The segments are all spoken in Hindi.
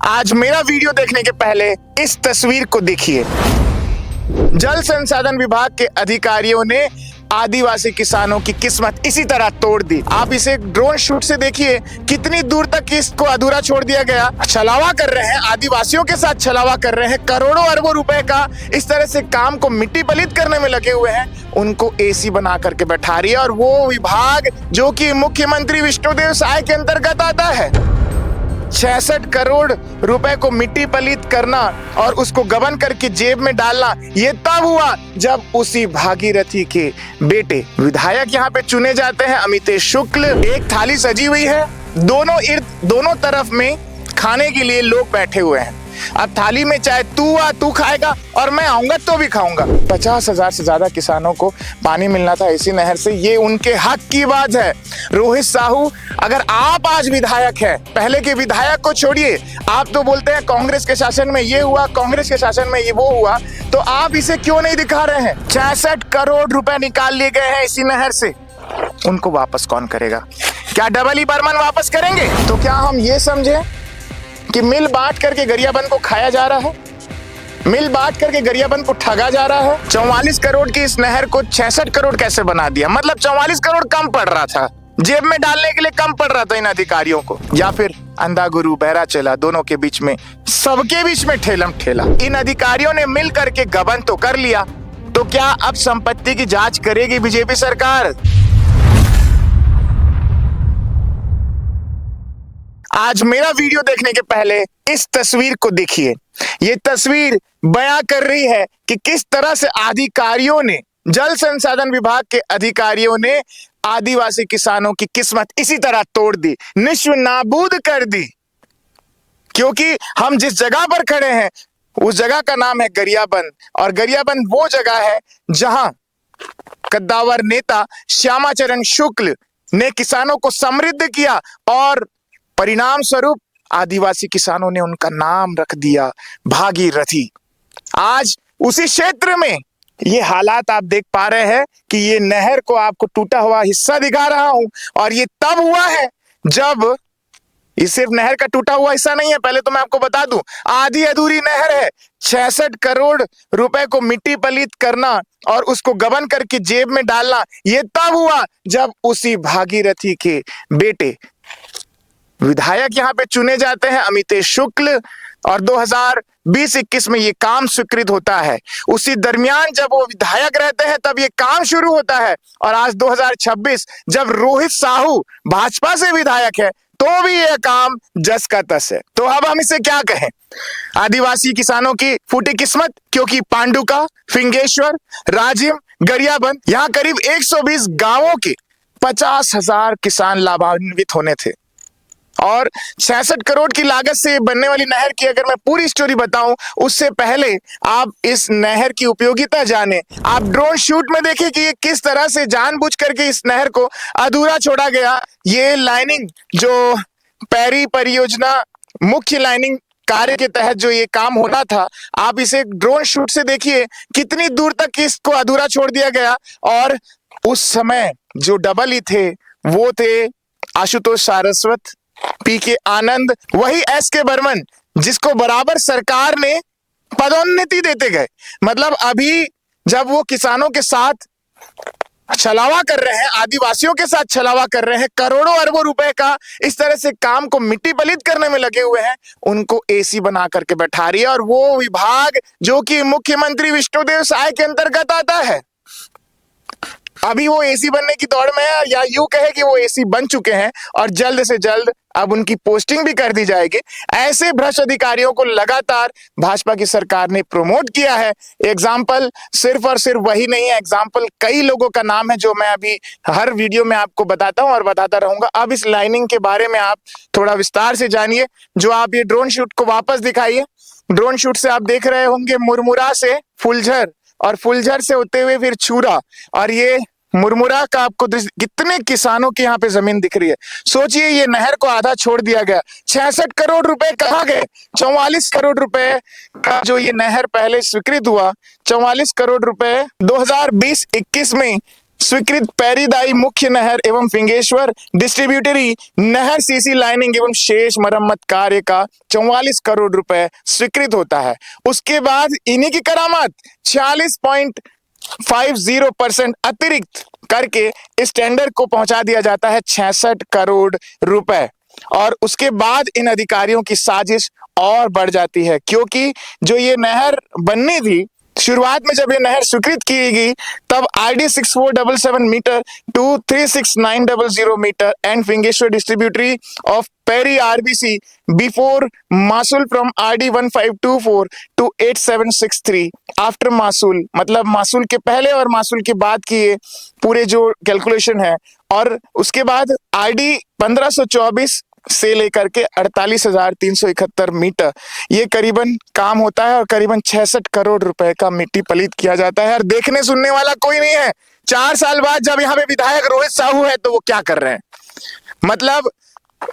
आज मेरा वीडियो देखने के पहले इस तस्वीर को देखिए। जल संसाधन विभाग के अधिकारियों ने आदिवासी किसानों की किस्मत इसी तरह तोड़ दी। आप इसे ड्रोन शूट से देखिए, कितनी दूर तक इसको अधूरा छोड़ दिया गया। छलावा कर रहे हैं, आदिवासियों के साथ छलावा कर रहे हैं। करोड़ों अरबों रुपए का इस तरह से काम को मिट्टी पलित करने में लगे हुए हैं। उनको एसी बना करके बैठा रही है, और वो विभाग जो कि मुख्यमंत्री विष्णुदेव साय के अंतर्गत आता है। 66 करोड़ रुपए को मिट्टी पलित करना और उसको गबन करके जेब में डालना, ये तब हुआ जब उसी भागीरथी के बेटे विधायक यहाँ पे चुने जाते हैं, अमितेश शुक्ल। एक थाली सजी हुई है, दोनों तरफ में खाने के लिए लोग बैठे हुए हैं। अब थाली में चाहे तू खाएगा और मैं आऊंगा तो भी खाऊंगा। 50,000 से ज्यादा किसानों को पानी मिलना था इसी नहर से, ये उनके हक की बात है। रोहित साहू, अगर आप आज विधायक हैं, पहले के विधायक को छोड़िए, आप तो बोलते हैं कांग्रेस के शासन में ये हुआ, कांग्रेस के शासन में ये वो हुआ, तो आप इसे क्यों नहीं दिखा रहे हैं? 66 करोड़ रुपए निकाल लिए गए हैं इसी नहर से, उनको वापस कौन करेगा? क्या डबल ई बर्मन वापस करेंगे? तो क्या हम ये समझे कि मिल बांट करके गरियाबंद को खाया जा रहा है, मिल बांट करके गरियाबंद को ठगा जा रहा है? 44 करोड़ की इस नहर को 66 करोड़ कैसे बना दिया? मतलब 44 करोड़ कम पड़ रहा था, जेब में डालने के लिए कम पड़ रहा था इन अधिकारियों को, या फिर अंधा गुरु बहरा चला, दोनों के बीच में, सबके बीच में ठेलम ठेला। इन अधिकारियों ने मिल करके गबन तो कर लिया, तो क्या अब संपत्ति की जांच करेगी बीजेपी सरकार? आज मेरा वीडियो देखने के पहले इस तस्वीर को देखिए। ये तस्वीर बयां कर रही है कि किस तरह से अधिकारियों ने, जल संसाधन विभाग के अधिकारियों ने आदिवासी किसानों की किस्मत इसी तरह तोड़ दी, निश्व नाबूद कर दी। क्योंकि हम जिस जगह पर खड़े हैं उस जगह का नाम है गरियाबंद, और गरियाबंद वो जगह है जहां कद्दावर नेता श्यामाचरण शुक्ल ने किसानों को समृद्ध किया, और परिणाम स्वरूप आदिवासी किसानों ने उनका नाम रख दिया भागीरथी। आज उसी क्षेत्र में ये हालात आप देख पा रहे हैं कि ये नहर को आपको टूटा हुआ हिस्सा दिखा रहा हूं, और ये तब हुआ है जब, ये सिर्फ नहर का टूटा हुआ हिस्सा नहीं है, पहले तो मैं आपको बता दूं, आधी अधूरी नहर है। 66 करोड़ रुपए को मिट्टी पलित करना और उसको गबन करके जेब में डालना, ये तब हुआ जब उसी भागीरथी के बेटे विधायक यहाँ पे चुने जाते हैं, अमितेश शुक्ल, और 2020-21 में ये काम स्वीकृत होता है। उसी दरमियान जब वो विधायक रहते हैं तब ये काम शुरू होता है, और आज 2026 जब रोहित साहू भाजपा से विधायक है तो भी ये काम जस का तस है। तो अब हम इसे क्या कहें? आदिवासी किसानों की फूटी किस्मत, क्योंकि पांडुका, फिंगेश्वर, राजिम, गरियाबंद, यहाँ करीब 120 गांवों के 50,000 किसान लाभान्वित होने थे। और 66 करोड़ की लागत से बनने वाली नहर की अगर मैं पूरी स्टोरी बताऊं, उससे पहले आप इस नहर की उपयोगिता जाने। आप ड्रोन शूट में देखिए कि ये किस तरह से जानबूझ करके इस नहर को अधूरा छोड़ा गया। ये लाइनिंग जो पैरी परियोजना मुख्य लाइनिंग कार्य के तहत जो ये काम होना था, आप इसे ड्रोन शूट से देखिए, कितनी दूर तक इसको अधूरा छोड़ दिया गया। और उस समय जो डबल ई थे वो थे आशुतोष सारस्वत, पीके आनंद, वही एसके बर्मन, जिसको बराबर सरकार ने पदोन्नति देते गए। मतलब अभी जब वो किसानों के साथ छलावा कर रहे हैं, आदिवासियों के साथ छलावा कर रहे हैं, करोड़ों अरबों रुपए का इस तरह से काम को मिट्टी पलित करने में लगे हुए हैं, उनको एसी बना करके बैठा रही है। और वो विभाग जो कि मुख्यमंत्री विष्णुदेव साय के अंतर्गत आता है, अभी वो एसी बनने की दौड़ में है, या यूं कहे कि वो एसी बन चुके हैं, और जल्द से जल्द अब उनकी पोस्टिंग भी कर दी जाएगी। ऐसे भ्रष्ट अधिकारियों को लगातार भाजपा की सरकार ने प्रमोट किया है। एग्जाम्पल सिर्फ और सिर्फ वही नहीं है, एग्जाम्पल कई लोगों का नाम है जो मैं अभी हर वीडियो में आपको बताता हूं और बताता रहूंगा। अब इस लाइनिंग के बारे में आप थोड़ा विस्तार से जानिए। जो आप ये ड्रोन शूट को वापस दिखाइए। ड्रोन शूट से आप देख रहे होंगे मुरमुरा से फुलझर, और फुलझर से होते हुए फिर छूरा, और ये मुरमुरा का आपको कितने किसानों के यहाँ पे जमीन दिख रही है। सोचिए, ये नहर को आधा छोड़ दिया गया। 66 करोड़ रुपए कहाँ गए? 44 करोड़ रुपए का जो ये नहर पहले स्वीकृत हुआ, 44 करोड़ रुपए 2020-21 में स्वीकृत पैरीदाई मुख्य नहर एवं फिंगेश्वर डिस्ट्रीब्यूटरी नहर सीसी लाइनिंग एवं शेष मरम्मत कार्य का 44 करोड़ रुपए स्वीकृत होता है। उसके बाद इन्हीं की करामात 46.50% अतिरिक्त करके इस टेंडर को पहुंचा दिया जाता है 66 करोड़ रुपए। और उसके बाद इन अधिकारियों की साजिश और बढ़ जाती है, क्योंकि जो ये नहर बननी थी, शुरुआत में जब ये नहर स्वीकृत की गई तब ID 6477 metre to 36900 metre and Fingeshwar distributary of Pairi RBC before मासूल फ्रॉम RD 1524 टू 8763 आफ्टर मासूल, मतलब मासूल के पहले और मासूल के बाद की ये पूरे जो कैलकुलेशन है। और उसके बाद RD 1524 से लेकर के 48,371 मीटर ये करीबन काम होता है और करीबन 66 करोड़ रुपए का मिट्टी पलीत किया जाता है। और देखने सुनने वाला कोई नहीं है। 4 साल बाद जब यहाँ पे विधायक रोहित साहू है तो वो क्या कर रहे हैं? मतलब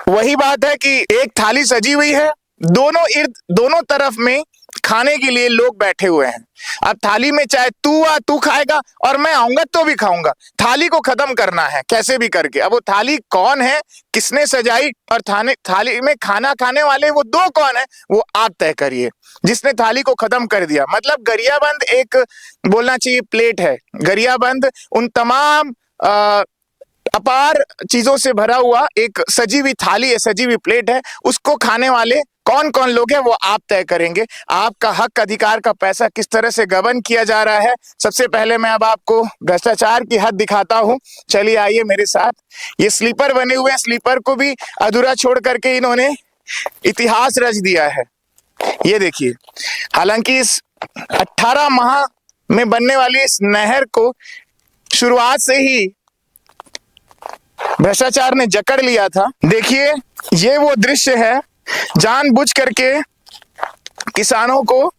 वही बात है कि एक थाली सजी हुई है, दोनों तरफ में खाने के लिए लोग बैठे हुए हैं। अब थाली में चाहे तू खाएगा और मैं आऊंगा तो भी खाऊंगा। थाली को खत्म करना है कैसे भी करके। अब वो थाली कौन है, किसने सजाई और थाली में खाना खाने वाले वो दो कौन है, वो आप तय करिए। जिसने थाली को खत्म कर दिया, मतलब गरियाबंद एक बोलना चाहिए प्लेट है। गरियाबंद उन तमाम अपार चीजों से भरा हुआ एक सजी हुई थाली है, सजी हुई प्लेट है। उसको खाने वाले कौन कौन लोग हैं वो आप तय करेंगे। आपका हक अधिकार का पैसा किस तरह से गबन किया जा रहा है, सबसे पहले मैं अब आपको भ्रष्टाचार की हद दिखाता हूं। चलिए आइए मेरे साथ। ये स्लीपर बने हुए हैं, स्लीपर को भी अधूरा छोड़ करके इन्होंने इतिहास रच दिया है। ये देखिए, हालांकि इस 18 माह में बनने वाली इस नहर को शुरुआत से ही भ्रष्टाचार ने जकड़ लिया था। देखिए, ये वो दृश्य है, जानबूझ करके किसानों को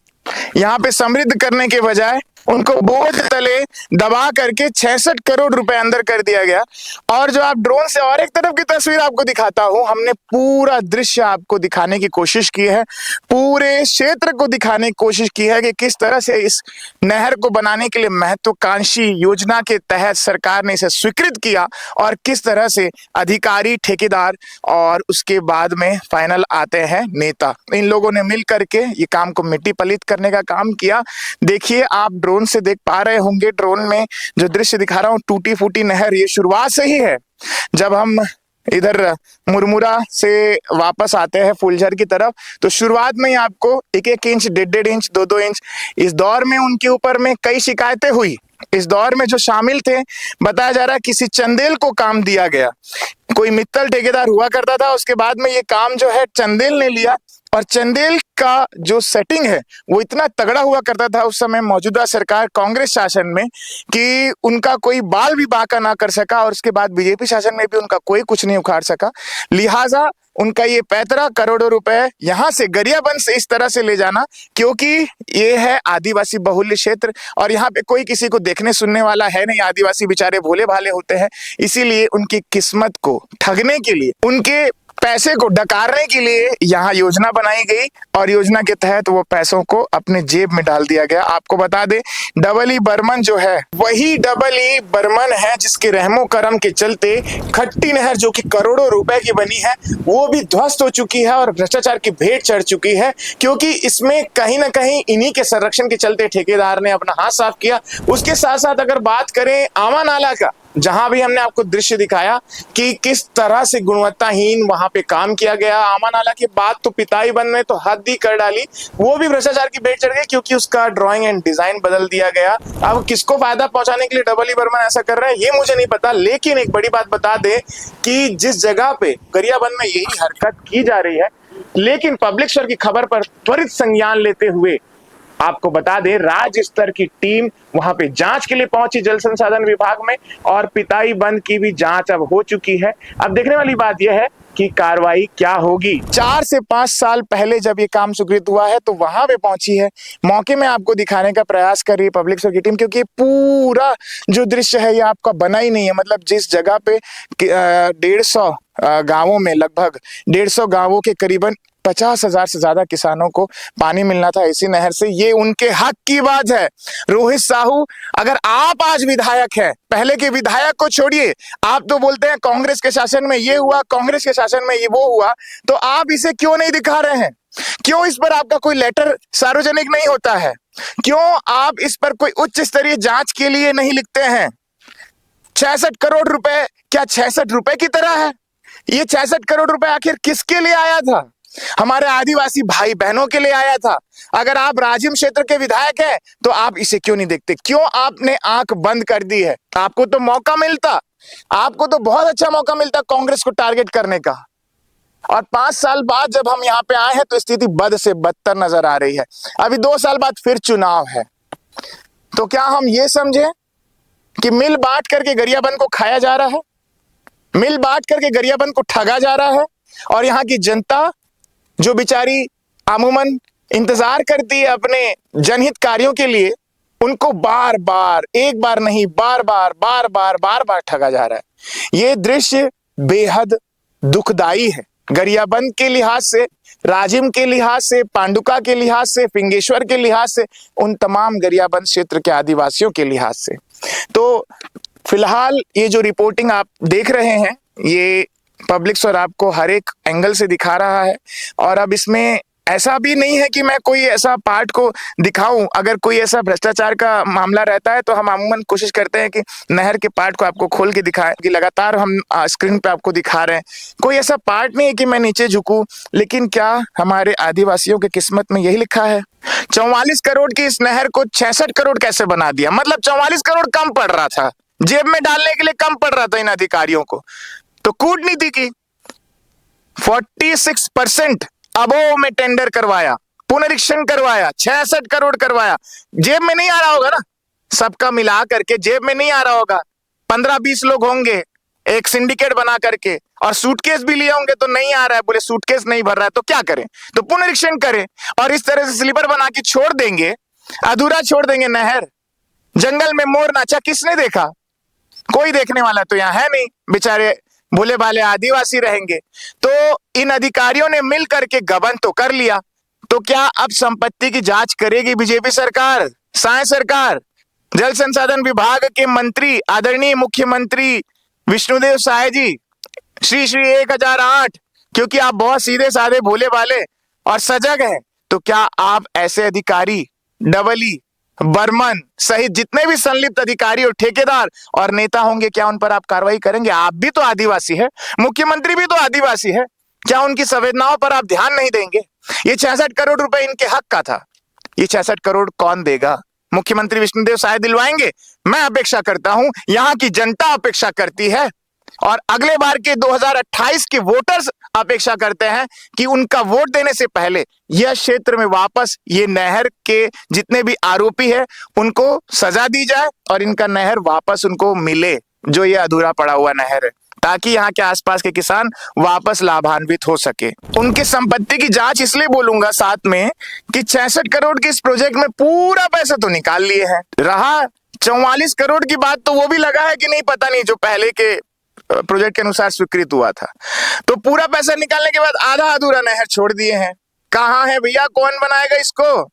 यहाँ पे समृद्ध करने के बजाय उनको बोझ तले दबा करके 66 करोड़ रुपए अंदर कर दिया गया। और जो आप ड्रोन से और एक तरफ की तस्वीर आपको दिखाता हूं, हमने पूरा दृश्य आपको दिखाने की कोशिश की है, पूरे क्षेत्र को दिखाने की कोशिश की है कि किस तरह से इस नहर को बनाने के लिए महत्वाकांक्षी योजना के तहत सरकार ने इसे स्वीकृत किया और किस तरह से अधिकारी, ठेकेदार और उसके बाद में फाइनल आते हैं नेता, इन लोगों ने मिल करके ये काम को मिट्टी पलीत करने का काम किया। देखिए, आप ड्रोन से देख पा रहे होंगे, ड्रोन में जो दृश्य दिखा रहा हूं, टूटी फूटी नहर ये शुरुआत से ही है। जब हम इधर मुरमुरा से वापस आते हैं फुलझर की तरफ, तो शुरुआत में ही आपको 1-1 इंच, 1.5 इंच, 2-2 इंच, इस दौर में उनके ऊपर में कई शिकायतें हुई। इस दौर में जो शामिल थे, बताया जा रहा है किसी चंदेल को काम दिया गया, कोई मित्तल ठेकेदार हुआ करता था, उसके बाद में ये काम जो है चंदेल ने लिया। और चंदेल का जो सेटिंग है वो इतना तगड़ा हुआ करता था उस समय मौजूदा सरकार कांग्रेस शासन में कि उनका कोई बाल भी बांका ना कर सका, और उसके बाद बीजेपी शासन में भी उनका कोई कुछ नहीं उखाड़ सका। लिहाजा उनका ये पैतरा करोड़ों रुपए यहाँ से गरियाबंद से इस तरह से ले जाना, क्योंकि ये है आदिवासी बहुल्य क्षेत्र और यहाँ पे कोई किसी को देखने सुनने वाला है नहीं। आदिवासी बेचारे भोले भाले होते हैं, इसीलिए उनकी किस्मत को ठगने के लिए, उनके पैसे को डकारने के लिए यहाँ योजना बनाई गई और योजना के तहत वो पैसों को अपने जेब में डाल दिया गया। आपको बता दें, डबल ई बर्मन जो है वही डबल ई बर्मन है जिसके रहमो करम के चलते खट्टी नहर जो कि करोड़ों रुपए की बनी है वो भी ध्वस्त हो चुकी है और भ्रष्टाचार की भेंट चढ़ चुकी है, क्योंकि इसमें कहीं ना कहीं इन्हीं के संरक्षण के चलते ठेकेदार ने अपना हाथ साफ किया। उसके साथ साथ अगर बात करें आमा नाला का, जहां भी हमने आपको दृश्य दिखाया कि किस तरह से गुणवत्ताहीन वहां पे काम किया गया। आमा नाला की बात तो पिताई बंद में तो हद ही कर डाली, वो भी भ्रष्टाचार की भेंट चढ़ गई क्योंकि उसका ड्राइंग एंड डिजाइन बदल दिया गया। अब किसको फायदा पहुंचाने के लिए डबल ई बर्मन ऐसा कर रहा है ये मुझे नहीं पता, लेकिन एक बड़ी बात बता दे कि जिस जगह पे गरियाबंद में यही हरकत की जा रही है, लेकिन पब्लिक स्तर की खबर पर त्वरित संज्ञान लेते हुए आपको बता दें राज्य स्तर की टीम वहां पे जांच के लिए पहुंची जल संसाधन विभाग में, और पिताई बंद की भी जांच अब हो चुकी है। अब देखने वाली बात यह है कि कार्रवाई क्या होगी। 4 से 5 साल पहले जब ये काम स्वीकृत हुआ है तो वहां पे पहुंची है, मौके में आपको दिखाने का प्रयास कर रही है पब्लिक स्तर की टीम, क्योंकि पूरा जो दृश्य है ये आपका बना ही नहीं है। मतलब जिस जगह पे 150 गांवों में, लगभग 150 गांवों के करीबन 50,000 से ज्यादा किसानों को पानी मिलना था इसी नहर से। ये उनके हक की बात है। रोहित साहू, अगर आप आज विधायक हैं, पहले के विधायक को छोड़िए, आप तो बोलते हैं कांग्रेस के शासन में ये हुआ, कांग्रेस के शासन में ये वो हुआ, तो आप इसे क्यों नहीं दिखा रहे हैं? क्यों इस पर आपका कोई लेटर सार्वजनिक नहीं होता है? क्यों आप इस पर कोई उच्च स्तरीय जांच के लिए नहीं लिखते हैं? 66 करोड़ रुपए क्या 66 रुपए की तरह है? ये 66 करोड़ रुपए आखिर किसके लिए आया था? हमारे आदिवासी भाई बहनों के लिए आया था। अगर आप राजिम क्षेत्र के विधायक हैं तो आप इसे क्यों नहीं देखते? क्यों आपने आंख बंद कर दी है? आपको तो मौका मिलता, आपको तो बहुत अच्छा मौका मिलता कांग्रेस को टारगेट करने का। और 5 साल बाद जब हम यहाँ पे आए हैं तो स्थिति बद से बदतर नजर आ रही है। अभी 2 साल बाद फिर चुनाव है, तो क्या हम ये समझें कि मिल बांट करके गरियाबंद को खाया जा रहा है, मिल बांट करके गरियाबंद को ठगा जा रहा है, और यहाँ की जनता जो बेचारी अमूमन इंतजार करती है अपने जनहित कार्यों के लिए, उनको बार बार, एक बार नहीं बार बार ठगा जा रहा है। ये दृश्य बेहद दुखदाई है, गरियाबंद के लिहाज से, राजिम के लिहाज से, पांडुका के लिहाज से, फिंगेश्वर के लिहाज से, उन तमाम गरियाबंद क्षेत्र के आदिवासियों के लिहाज से। तो फिलहाल ये जो रिपोर्टिंग आप देख रहे हैं, ये पब्लिक्स और आपको हर एक एंगल से दिखा रहा है। और अब इसमें ऐसा भी नहीं है कि मैं कोई ऐसा पार्ट को दिखाऊं। अगर कोई ऐसा भ्रष्टाचार का मामला रहता है तो हम अमूमन कोशिश करते हैं कि नहर के पार्ट को आपको खोल के दिखाएं, कि लगातार हम स्क्रीन पे आपको दिखा रहे हैं। कोई ऐसा पार्ट नहीं है कि मैं नीचे झुकूं, लेकिन क्या हमारे आदिवासियों की किस्मत में यही लिखा है? 44 करोड़ की इस नहर को 66 करोड़ कैसे बना दिया? मतलब 44 करोड़ कम पड़ रहा था, जेब में डालने के लिए कम पड़ रहा था इन अधिकारियों को, तो कूटनीति की 46% अबोव में टेंडर करवाया, पुनरीक्षण करवाया, 66 करोड़ करवाया। जेब में नहीं आ रहा होगा ना, सबका मिला करके जेब में नहीं आ रहा होगा। 15-20 लोग होंगे एक सिंडिकेट बना करके, और सूटकेस भी लिए होंगे तो नहीं आ रहा है, बोले सूटकेस नहीं भर रहा है तो क्या करें? तो पुनरीक्षण करें, और इस तरह से स्लीपर बना के छोड़ देंगे, अधूरा छोड़ देंगे नहर। जंगल में मोर नाचा किसने देखा? कोई देखने वाला तो यहाँ है नहीं, बेचारे भोले भाले आदिवासी रहेंगे। तो इन अधिकारियों ने मिल करके गबन तो कर लिया, तो क्या अब संपत्ति की जांच करेगी बीजेपी सरकार, साय सरकार? जल संसाधन विभाग के मंत्री आदरणीय मुख्यमंत्री विष्णुदेव साय जी, श्री 1008, क्योंकि आप बहुत सीधे साधे भोले भाले और सजग हैं, तो क्या आप ऐसे अधिकारी, डबली, बर्मन सहित जितने भी संलिप्त अधिकारी और ठेकेदार और नेता होंगे, क्या उन पर आप कार्रवाई करेंगे? आप भी तो आदिवासी है, मुख्यमंत्री भी तो आदिवासी है, क्या उनकी संवेदनाओं पर आप ध्यान नहीं देंगे? ये 66 करोड़ रुपए इनके हक का था, ये 66 करोड़ कौन देगा? मुख्यमंत्री विष्णुदेव साय दिलवाएंगे? मैं अपेक्षा करता हूं, यहाँ की जनता अपेक्षा करती है, और अगले बार के 2028 के वोटर्स अपेक्षा करते हैं कि उनका वोट देने से पहले यह क्षेत्र में वापस ये नहर के जितने भी आरोपी है उनको सजा दी जाए, और इनका नहर वापस उनको मिले, जो ये अधूरा पड़ा हुआ नहर है, ताकि यहाँ के आसपास के किसान वापस लाभान्वित हो सके। उनकी संपत्ति की जांच इसलिए बोलूंगा साथ में कि 66 करोड़ के इस प्रोजेक्ट में पूरा पैसा तो निकाल लिए हैं, रहा 44 करोड़ की बात तो वो भी लगा है कि नहीं पता नहीं, जो पहले के प्रोजेक्ट के अनुसार स्वीकृत हुआ था। तो पूरा पैसा निकालने के बाद आधा अधूरा नहर छोड़ दिए हैं। कहाँ है भैया, कौन बनाएगा इसको?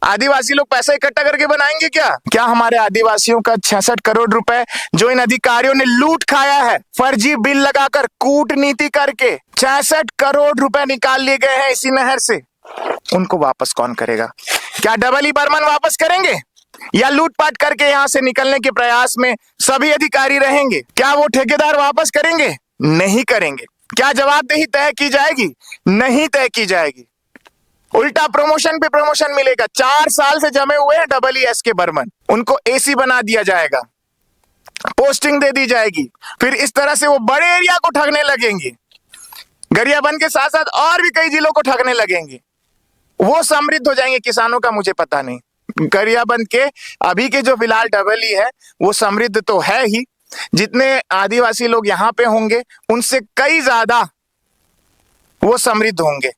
आदिवासी लोग पैसा इकट्ठा करके बनाएंगे क्या? क्या हमारे आदिवासियों का 66 करोड़ रुपए जो इन अधिकारियों ने लूट खाया है, फर्जी बिल लगाकर, कूटनीति करके 66 करोड़ रुपए निकाल लिए गए हैं इसी नहर से, उनको वापस कौन करेगा? क्या डबल बर्मन वापस करेंगे, या लूटपाट करके यहां से निकलने के प्रयास में सभी अधिकारी रहेंगे? क्या वो ठेकेदार वापस करेंगे? नहीं करेंगे। क्या जवाबदेही तय की जाएगी? नहीं तय की जाएगी। उल्टा प्रमोशन पे प्रमोशन मिलेगा। 4 साल से जमे हुए हैं EES के बर्मन, उनको एसी बना दिया जाएगा, पोस्टिंग दे दी जाएगी, फिर इस तरह से वो बड़े एरिया को ठगने लगेंगे, गरियाबंद के साथ साथ और भी कई जिलों को ठगने लगेंगे। वो समृद्ध हो जाएंगे, किसानों का मुझे पता नहीं। गरियाबंद के अभी के जो फिलहाल डबली है वो समृद्ध तो है ही, जितने आदिवासी लोग यहाँ पे होंगे उनसे कई ज्यादा वो समृद्ध होंगे।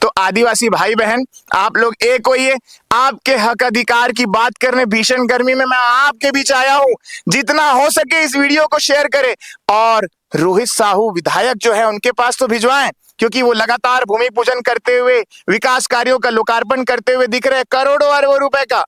तो आदिवासी भाई बहन, आप लोग एक होइए, आपके हक अधिकार की बात करने भीषण गर्मी में मैं आपके बीच आया हूं। जितना हो सके इस वीडियो को शेयर करें, और रोहित साहू विधायक जो है उनके पास तो भिजवाएं, क्योंकि वो लगातार भूमि पूजन करते हुए, विकास कार्यों का लोकार्पण करते हुए दिख रहे हैं, करोड़ों अरबों रुपए का।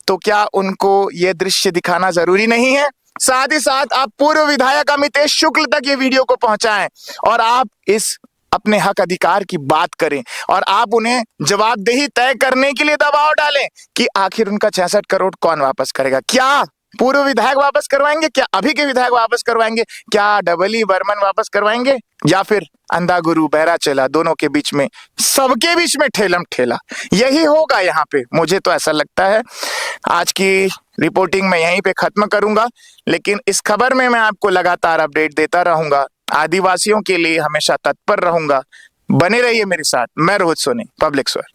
तो क्या उनको ये दृश्य दिखाना जरूरी नहीं है? साथ ही साथ आप पूर्व विधायक अमितेश शुक्ल तक ये वीडियो को पहुंचाएं और आप इस अपने हक अधिकार की बात करें और आप उन्हें जवाबदेही तय करने के लिए दबाव डालें कि आखिर उनका 66 करोड़ कौन वापस करेगा। क्या पूर्व विधायक वापस करवाएंगे? क्या अभी के विधायक वापस करवाएंगे? क्या डबली वर्मन वापस करवाएंगे? या फिर अंधा गुरु बहरा चेला, दोनों के बीच में, सबके बीच में ठेलम ठेला? यही होगा यहाँ पे, मुझे तो ऐसा लगता है। आज की रिपोर्टिंग मैं यहीं पे खत्म करूंगा, लेकिन इस खबर में मैं आपको लगातार अपडेट देता रहूंगा। आदिवासियों के लिए हमेशा तत्पर रहूंगा। बने रहिए मेरे साथ। मैं रोहित सोनी, पब्लिक स्वर।